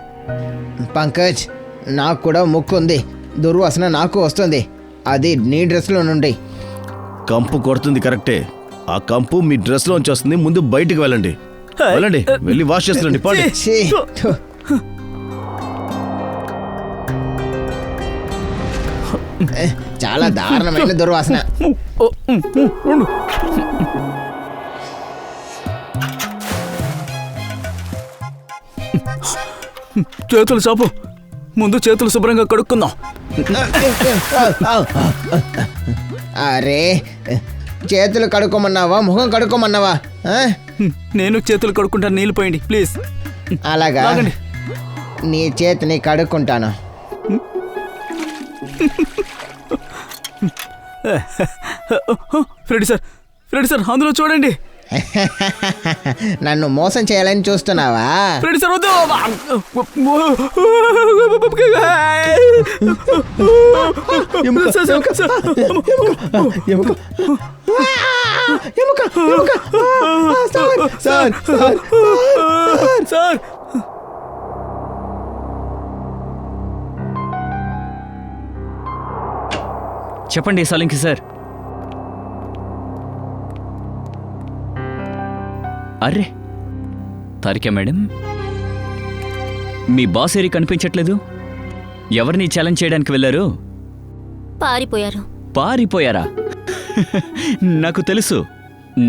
S4: పంకజ్, నాకు కూడా ముక్కు ఉంది, దుర్వాసన నాకు వస్తుంది. అది నీ డ్రెస్లో నుండి.
S5: కంపు కొడుతుంది కరెక్టే, ఆ కంపు మీ డ్రెస్ లోంచి వస్తుంది. ముందు బయటికి వెళ్ళండి, వెళ్ళండి, వెళ్ళి వాష్ చేస్తుండండి. పోండి.
S4: ఛీ! చాలా దారుణమైన దుర్వాసన.
S2: చేతులు చాపు, ముందు చేతులు శుభ్రంగా కడుక్కుందాం.
S4: అరే, చేతులు కడుక్కోమన్నావా, ముఖం కడుక్కోమన్నావా?
S2: నేను చేతులు కడుక్కుంటాను, నీళ్ళు పోయండి ప్లీజ్.
S4: అలాగా,
S2: లాగండి.
S4: నీ చేతిని కడుక్కుంటాను.
S2: ఫ్రెడీ సార్, ఫ్రెడీ సార్, అందులో చూడండి.
S4: నన్ను మోసం చేయాలని చూస్తున్నావా?
S2: ఫ్రెడీ సార్ వద్దు. సార్
S3: చెప్పండి సలింకి సార్. అర్రే తారికా మేడం, మీ బాస్ ఏరి కనిపించట్లేదు. ఎవరిని ఛాలెంజ్ చేయడానికి వెళ్ళారు?
S1: పారిపోయారు.
S3: పారిపోయారా? నాకు తెలుసు,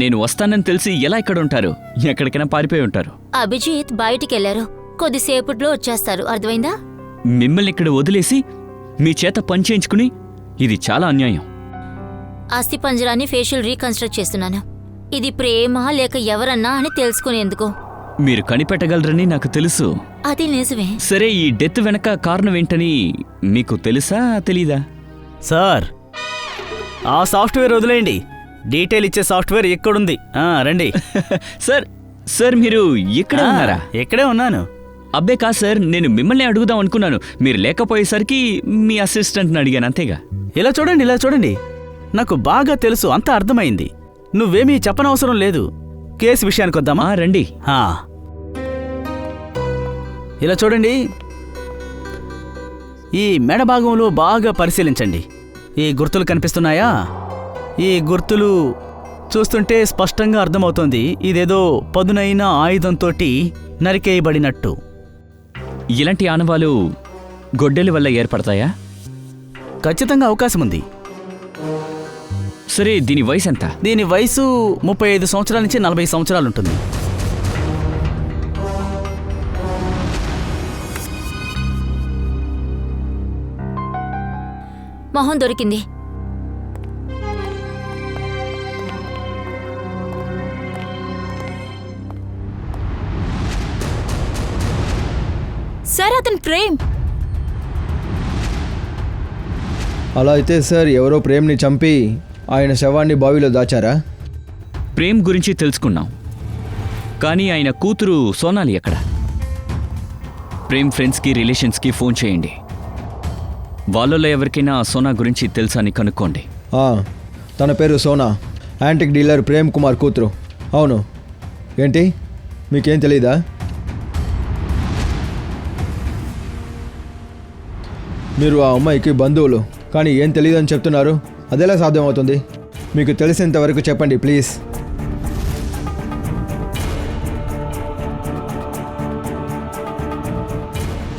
S3: నేను వస్తానని తెలిసి ఎలా ఇక్కడ ఉంటారు? ఎక్కడికైనా పారిపోయి ఉంటారు.
S1: అభిజిత్ బయటికెళ్లారు, కొద్దిసేపట్లో వచ్చేస్తారు, అర్థమైందా?
S3: మిమ్మల్ని ఇక్కడ వదిలేసి మీ చేత పని చేయించుకుని, ఇది చాలా అన్యాయం.
S1: అస్థి పంజరాన్ని ఫేషియల్ రీకన్స్ట్రక్ట్ చేస్తున్నాను. ఇది ప్రేమ లేక ఎవరన్నా అని తెలుసుకునేందుకు.
S3: మీరు కనిపెట్టగలరని నాకు తెలుసు.
S1: అది నిజమే.
S3: సరే, ఈ డెత్ వెనక కారణం ఏంటని మీకు తెలుసా తెలీదా?
S2: సార్, ఆ సాఫ్ట్వేర్ వదిలేయండి, డీటెయిల్ ఇచ్చే సాఫ్ట్వేర్ ఎక్కడుంది? రండి.
S3: సార్ సార్ మీరు ఇక్కడ ఉన్నారా?
S2: ఎక్కడే ఉన్నాను.
S3: అబ్బే కాదు సార్, నేను మిమ్మల్ని అడుగుదాం అనుకున్నాను. మీరు లేకపోయేసరికి మీ అసిస్టెంట్ని అడిగాను, అంతేగా.
S2: ఇలా చూడండి, ఇలా చూడండి, నాకు బాగా తెలుసు, అంతా అర్థమైంది. నువ్వేమీ చెప్పనవసరం లేదు. కేసు విషయానికి వద్దామా?
S3: రండి.
S2: ఇలా చూడండి, ఈ మెడ భాగంలో బాగా పరిశీలించండి. ఈ గుర్తులు కనిపిస్తున్నాయా? ఈ గుర్తులు చూస్తుంటే స్పష్టంగా అర్థమవుతోంది ఇదేదో పదునైన ఆయుధంతోటి నరికేయబడినట్టు.
S3: ఇలాంటి ఆనవాలు గొడ్డలి వల్ల ఏర్పడతాయా?
S2: ఖచ్చితంగా అవకాశం ఉంది.
S3: సరే, దీని వయసు ఎంత?
S2: దీని వయసు 35 సంవత్సరాల నుంచి 40 సంవత్సరాలు ఉంటుంది.
S1: మొహం దొరికింది.
S6: సార్ అతను ప్రేమ్.
S4: అలా అయితే సార్ ఎవరో ప్రేమ్ని చంపి ఆయన శవాన్ని బావిలో దాచారా?
S3: ప్రేమ్ గురించి తెలుసుకున్నాం, కానీ ఆయన కూతురు సోనాలి ఎక్కడ? ప్రేమ్ ఫ్రెండ్స్కి రిలేషన్స్కి ఫోన్ చేయండి. వాళ్ళలో ఎవరికైనా సోనా గురించి తెలుసా అని కనుక్కోండి.
S4: తన పేరు సోనా, యాంటిక్ డీలర్ ప్రేమ్ కుమార్ కూతురు. అవును. ఏంటి, మీకేం తెలీదా? మీరు ఆ అమ్మాయికి బంధువులు, కానీ ఏం తెలియదని చెప్తున్నారు. అదెలా సాధ్యమవుతుంది? మీకు తెలిసినంతవరకు చెప్పండి ప్లీజ్.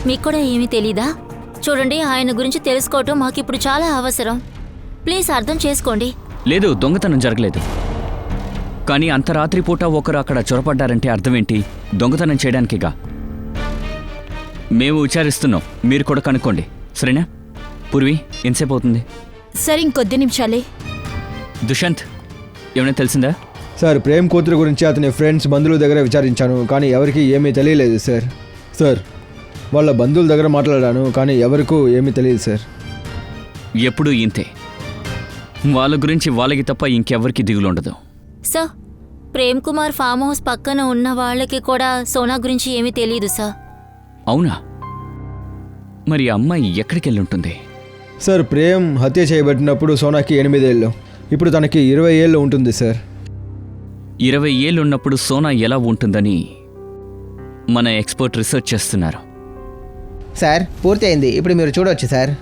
S1: మీకు కూడా ఏమీ తెలీదా? చూడండి, ఆయన గురించి తెలుసుకోవటం మాకిప్పుడు చాలా అవసరం. ప్లీజ్ అర్థం చేసుకోండి.
S3: లేదు, దొంగతనం జరగలేదు. కానీ అంత రాత్రిపూట ఒకరు అక్కడ చొరపడ్డారంటే అర్థమేంటి? దొంగతనం చేయడానికిగా. మేము విచారిస్తున్నాం, మీరు కూడా కనుక్కోండి, సరేనా? పూర్వి, ఎంతసేపు అవుతుంది?
S6: సార్ ఇంకొద్ది నిమిషాలే.
S3: దుష్యంత్, ఏమైనా తెలిసిందా?
S4: సార్, ప్రేమ్ కూతురు గురించి అతని ఫ్రెండ్స్ బంధువుల దగ్గర విచారించాను, కానీ ఎవరికి ఏమీ తెలియలేదు సార్. సార్, వాళ్ళ బంధువుల దగ్గర మాట్లాడాను, కానీ ఎవరికూ ఏమీ తెలియదు సార్.
S3: ఎప్పుడూ ఇంతే. వాళ్ళ గురించి వాళ్ళకి తప్ప ఇంకెవరికి దిగులుండదు.
S1: Sir, Prem Kumar farm house పక్కన ఉన్న వాళ్ళకి కూడా సోనా గురించి ఏమీ తెలియదు సార్.
S3: అవునా? మరి ఆ అమ్మాయి ఎక్కడికి వెళ్ళి ఉంటుంది?
S4: సార్, ప్రేమ్ హత్య చేయబడినప్పుడు సోనాకి 8 ఏళ్ళు, ఇప్పుడు తనకి 20 ఏళ్ళు ఉంటుంది సార్.
S3: 20 ఏళ్ళు ఉన్నప్పుడు సోనా ఎలా ఉంటుందని మన ఎక్స్పర్ట్ రీసెర్చ్ చేస్తున్నారు.
S8: సార్, పూర్తి అయింది, ఇప్పుడు మీరు చూడవచ్చు సార్.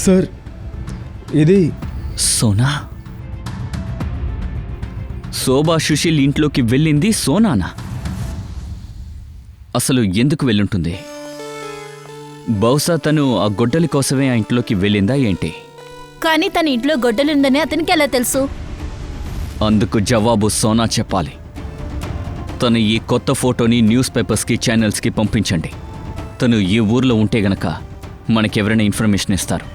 S4: సార్, ఇది
S3: సోనా? శోభా సుశీల్ ఇంట్లోకి వెళ్ళింది సోనానా? అసలు ఎందుకు వెళ్ళుంటుంది? బహుశా తను ఆ గొడ్డలి కోసమే ఆ ఇంట్లోకి వెళ్ళిందా ఏంటి?
S6: కానీ తన ఇంట్లో గొడ్డలుందని అతనికి ఎలా తెలుసు?
S3: అందుకు జవాబు సోనా చెప్పాలి. తను ఈ కొత్త ఫోటోని న్యూస్ పేపర్స్కి, ఛానల్స్కి పంపించండి. తను ఈ ఊర్లో ఉంటే గనక మనకెవరైనా ఇన్ఫర్మేషన్ ఇస్తారు.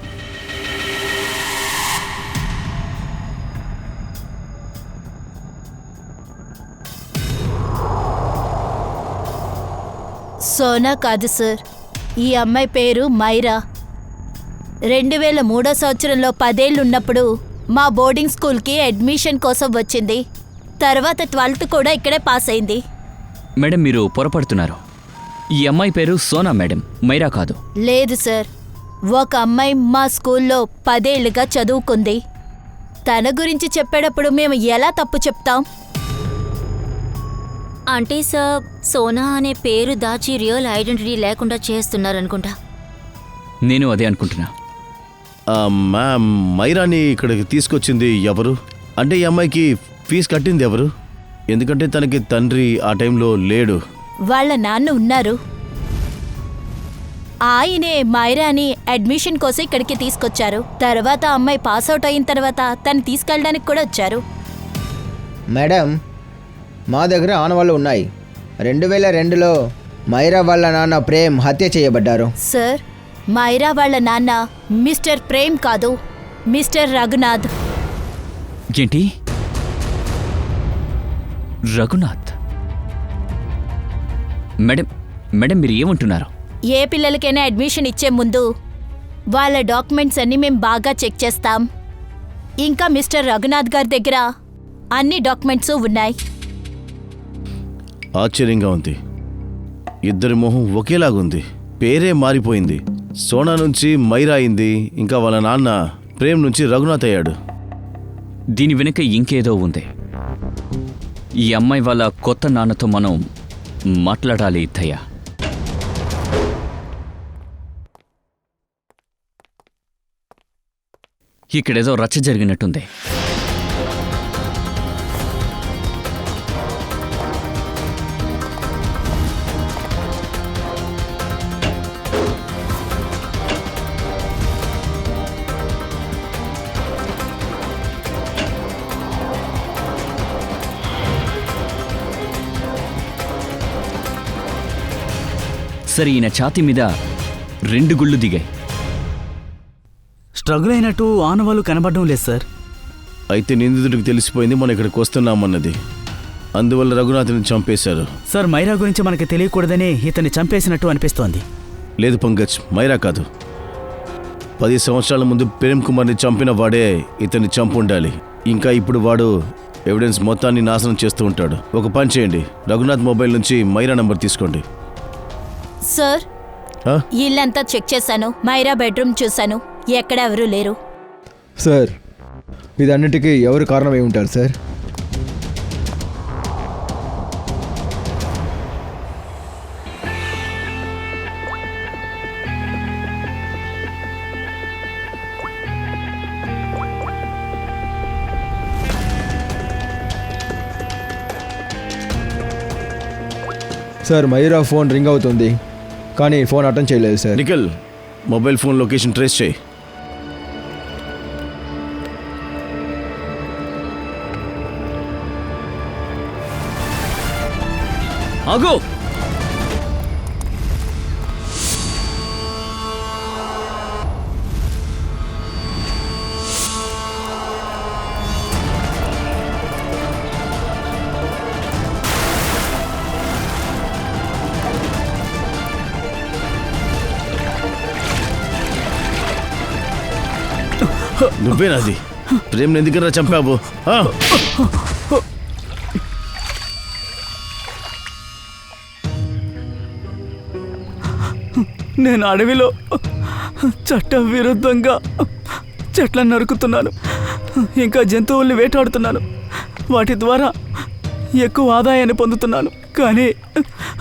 S6: సోనా కాదు సార్, ఈ అమ్మాయి పేరు మైరా. 2003 సంవత్సరంలో 10 ఏళ్ళున్నప్పుడు మా బోర్డింగ్ స్కూల్కి అడ్మిషన్ కోసం వచ్చింది. తర్వాత 12th కూడా ఇక్కడే పాస్ అయింది.
S3: మేడం, మీరు పొరపడుతున్నారు. ఈ అమ్మాయి పేరు సోనా మేడం, మైరా కాదు.
S6: లేదు సార్, ఒక అమ్మాయి మా స్కూల్లో 10 ఏళ్లుగా చదువుకుంది. తన గురించి చెప్పేటప్పుడు మేము ఎలా తప్పు చెప్తాం?
S1: అంటే సార్, సోనా అనే పేరు దాచి రియల్ ఐడెంటిటీ లేకుండా చేస్తున్నారనుకుంటా.
S3: నేను అదే అనుకుంటున్నా.
S5: మ్యామ్, మైరాని ఇక్కడికి తీసుకొచ్చింది ఎవరు? అంటే ఈ అమ్మాయికి ఫీజు కట్టింది ఎవరు? ఎందుకంటే తనకి తండ్రి ఆ టైంలో లేడు.
S6: వాళ్ళ నాన్న ఉన్నారు. ఆయనే మైరాని అడ్మిషన్ కోసం ఇక్కడికి తీసుకొచ్చారు. తర్వాత అమ్మాయి పాస్ అవుట్ అయిన తర్వాత తను తీసుకెళ్ళడానికి కూడా వచ్చారు.
S8: మేడం, మా దగ్గర ఆనవాళ్ళు ఉన్నాయి. 2002లో మైరా వాళ్ళ నాన్న ప్రేమ్ హత్య చేయబడ్డారు.
S6: సార్, మైరా వాళ్ళ నాన్న మిస్టర్ ప్రేమ్ కాదు, మిస్టర్ రఘునాథ్.
S3: ఏంటి? రఘునాథ్? మేడం, మేడం మీరు ఏమంటున్నారు?
S6: ఏ పిల్లలకైనా అడ్మిషన్ ఇచ్చే ముందు వాళ్ళ డాక్యుమెంట్స్ అన్ని మేము బాగా చెక్ చేస్తాం. ఇంకా మిస్టర్ రఘునాథ్ గారి దగ్గర అన్ని డాక్యుమెంట్స్ ఉన్నాయి.
S5: ఆశ్చర్యంగా ఉంది. ఇద్దరి మొహం ఒకేలాగుంది. పేరే మారిపోయింది. సోనా నుంచి మైరా అయింది, ఇంకా వాళ్ళ నాన్న ప్రేమ్ నుంచి రఘునాథ్ అయ్యాడు.
S3: దీని వెనుక ఇంకేదో ఉంది. ఈ అమ్మాయి వాళ్ళ కొత్త నాన్నతో మనం మాట్లాడాలి అత్తయ్య. ఇక్కడేదో రచ్చ జరిగినట్టుంది. సరే, ఈయన ఛాతీ మీద 2 గుళ్ళు దిగాయి.
S2: స్ట్రగుల్ అయినట్టు ఆనవాళ్ళు కనబడడం లేదు సార్.
S5: అయితే నిందితుడికి తెలిసిపోయింది మనం ఇక్కడికి వస్తున్నామన్నది. అందువల్ల రఘునాథ్ని చంపేశారు.
S2: సార్, మైరా గురించి మనకి తెలియకూడదని ఇతన్ని చంపేసినట్టు అనిపిస్తోంది.
S5: లేదు పంకజ్, మైరా కాదు. 10 సంవత్సరాల ముందు ప్రేమ్ కుమార్ని చంపిన వాడే ఇతన్ని చంపుండాలి. ఇంకా ఇప్పుడు వాడు ఎవిడెన్స్ మొత్తాన్ని నాశనం చేస్తూ ఉంటాడు. ఒక పని చేయండి, రఘునాథ్ మొబైల్ నుంచి మైరా నంబర్ తీసుకోండి.
S6: సార్,
S5: ఆ?
S6: ఇల్లంతా చెక్ చేశాను. మైరా బెడ్రూమ్ చూశాను. ఎక్కడ ఎవరూ లేరు.
S4: సార్, ఇదన్నిటికీ ఎవరు కారణమై ఉంటారు sir? Sir, Myra phone ring అవుతుంది కానీ ఫోన్ అటెండ్ చేయలేదు sir.
S5: Nikhil, mobile phone location trace చేయి.
S3: ఆగు!
S5: నువ్వేనాది? ప్రేమ్ని ఎందుకన్నా చంపావు?
S2: నేను అడవిలో చట్ట విరుద్ధంగా చెట్లను నరుకుతున్నాను, ఇంకా జంతువుల్ని వేటాడుతున్నాను. వాటి ద్వారా ఎక్కువ ఆదాయాన్ని పొందుతున్నాను. కానీ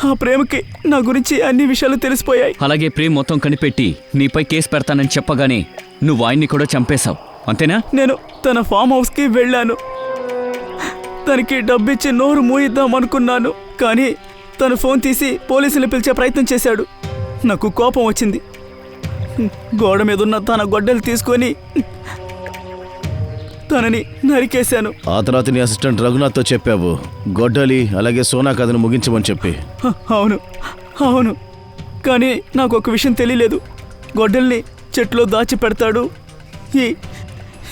S2: ఆ ప్రేమకి నా గురించి అన్ని విషయాలు తెలిసిపోయాయి.
S3: అలాగే ప్రేమ్ మొత్తం కనిపెట్టి నీపై కేసు పెడతానని చెప్పగానే నువ్వు ఆయన్ని కూడా చంపేశావు, అంతేనా?
S2: నేను తన ఫామ్ హౌస్కి వెళ్ళాను. తనకి డబ్బిచ్చి నోరు మూయిద్దాం అనుకున్నాను. కానీ తను ఫోన్ తీసి పోలీసులు పిలిచే ప్రయత్నం చేశాడు. నాకు కోపం వచ్చింది. గోడ మీద ఉన్న తన గొడ్డలు తీసుకొని తనని నరికేశాను.
S5: ఆ తర్వాత నీ అసిస్టెంట్ రఘునాథ్తో చెప్పావు గొడ్డలి అలాగే సోనా కథను ముగించమని చెప్పి.
S2: అవును అవును, కానీ నాకు ఒక విషయం తెలియలేదు. గొడ్డల్ని చెట్లో దాచి పెడతాడు,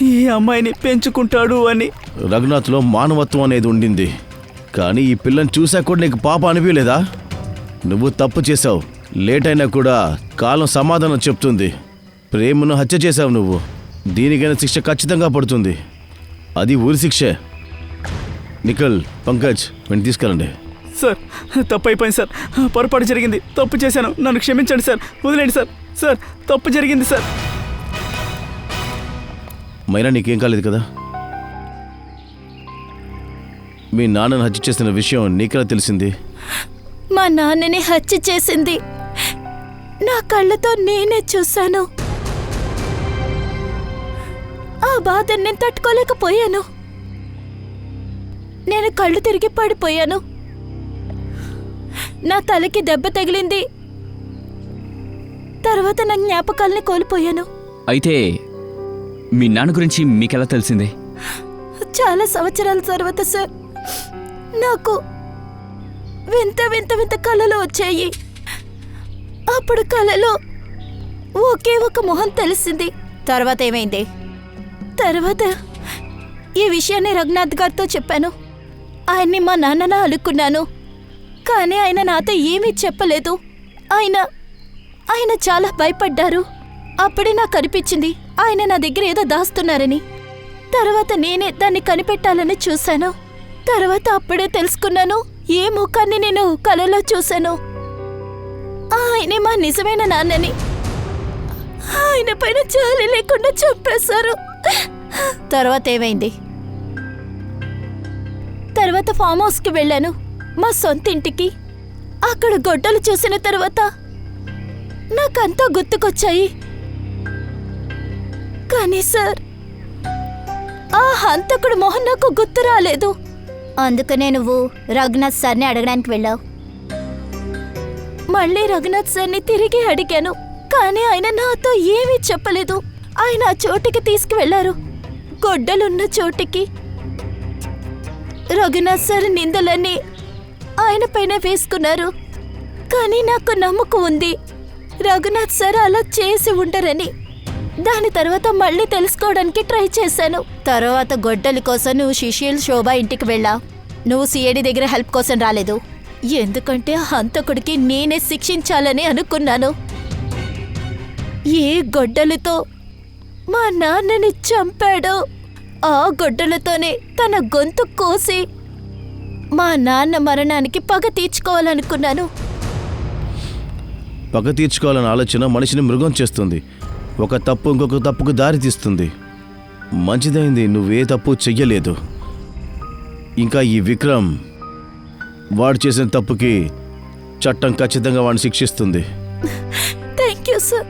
S2: ఈ అమ్మాయిని పెంచుకుంటాడు అని.
S5: రఘునాథ్లో మానవత్వం అనేది ఉండింది. కానీ ఈ పిల్లని చూసా కూడా నీకు పాప అనిపించలేదా? నువ్వు తప్పు చేశావు. లేట్ అయినా కూడా కాలం సమాధానం చెప్తుంది. ప్రేమను హత్య చేశావు నువ్వు. దీనికైనా శిక్ష ఖచ్చితంగా పడుతుంది. అది ఊరి శిక్షే. నిఖిల్, పంకజ్, వెంట తీసుకెళ్ళండి.
S2: సార్, తప్పు అయిపోయింది సార్. పొరపాటు జరిగింది. తప్పు చేశాను. నన్ను క్షమించండి సార్. వదిలేండి సార్. సార్, తప్పు జరిగింది సార్.
S5: మైరా, నీకేం కాలేదు కదా? మీ నాన్నను హత్య చేసిన విషయం నీకెలా తెలిసింది?
S6: మా నాన్నని హత్య చేసింది నా కళ్ళతో నేనే చూశాను. ఆ బాధని నేను తట్టుకోలేకపోయాను. నేను కళ్ళు తిరిగి పడిపోయాను. నా తలకి దెబ్బ తగిలింది. తర్వాత నా జ్ఞాపకాల్ని కోల్పోయాను.
S3: అయితే మీ నాన్న గురించి మీకెలా తెలిసిందే?
S6: చాలా సంవత్సరాల తర్వాత సార్, నాకు వింత వింత వింత కళలు వచ్చాయి. అప్పుడు కళలో ఒకే ఒక మొహం తెలిసింది. తర్వాత ఏమైంది? తర్వాత ఈ విషయాన్ని రఘునాథ్ గారితో చెప్పాను. ఆయన్ని మా నాన్నన అలుక్కున్నాను. కానీ ఆయన నాతో ఏమీ చెప్పలేదు. ఆయన చాలా భయపడ్డారు. అప్పుడే నాకు అనిపించింది ఆయన నా దగ్గర ఏదో దాస్తున్నారని. తర్వాత నేనే దాన్ని కనిపెట్టాలని చూశాను. తర్వాత అప్పుడే తెలుసుకున్నాను ఏ ముఖాన్ని నేను కలలో చూశాను. ఆయనే మా నిజమైన నాన్నని. ఆయన పైన జాలి లేకుండా చంపేశారు. తర్వాత ఏమైంది? తర్వాత ఫామ్ హౌస్కి వెళ్ళాను, మా సొంత ఇంటికి. అక్కడ గొడ్డలు చూసిన తర్వాత నాకంతా గుర్తుకొచ్చాయి. కానీ సార్, ఆ హంతకుడు మొహం నాకు గుర్తు రాలేదు.
S1: అందుకనే నువ్వు రఘునాథ్ సార్ని అడగడానికి వెళ్ళావు.
S6: మళ్ళీ రఘునాథ్ సార్ని తిరిగి అడిగాను, కానీ ఆయన నాతో ఏమీ చెప్పలేదు. ఆయన ఆ చోటికి తీసుకువెళ్లారు, గొడ్డలున్న చోటికి. రఘునాథ్ సార్ నిందలన్నీ ఆయన పైన వేసుకున్నారు. కానీ నాకు నమ్మకం ఉంది, రఘునాథ్ సార్ అలా చేసి ఉండరని. దాని తర్వాత మళ్ళీ తెలుసుకోవడానికి ట్రై చేశాను. తర్వాత గొడ్డలి కోసం నువ్వు శిష్యుల్ శోభ ఇంటికి వెళ్ళావు. నువ్వు సిఐడి దగ్గర హెల్ప్ కోసం రాలేదు, ఎందుకంటే ఆ హంతకుడికి నేనే శిక్షించాలని అనుకున్నాను. ఏ గొడ్డలితో మా నాన్నని చంపాడో ఆ గొడ్డలతోనే తన గొంతు కోసి మా నాన్న మరణానికి పగ తీర్చుకోవాలనుకున్నాను.
S5: పగ తీర్చుకోవాలన్న ఆలోచన మనిషిని మృగం చేస్తుంది. ఒక తప్పు ఇంకొక తప్పుకు దారి తీస్తుంది. మంచిదైంది నువ్వే తప్పు చెయ్యలేదు. ఇంకా ఈ విక్రమ్, వాడు చేసిన తప్పుకి చట్టం ఖచ్చితంగా వాడిని శిక్షిస్తుంది.
S6: Thank you sir.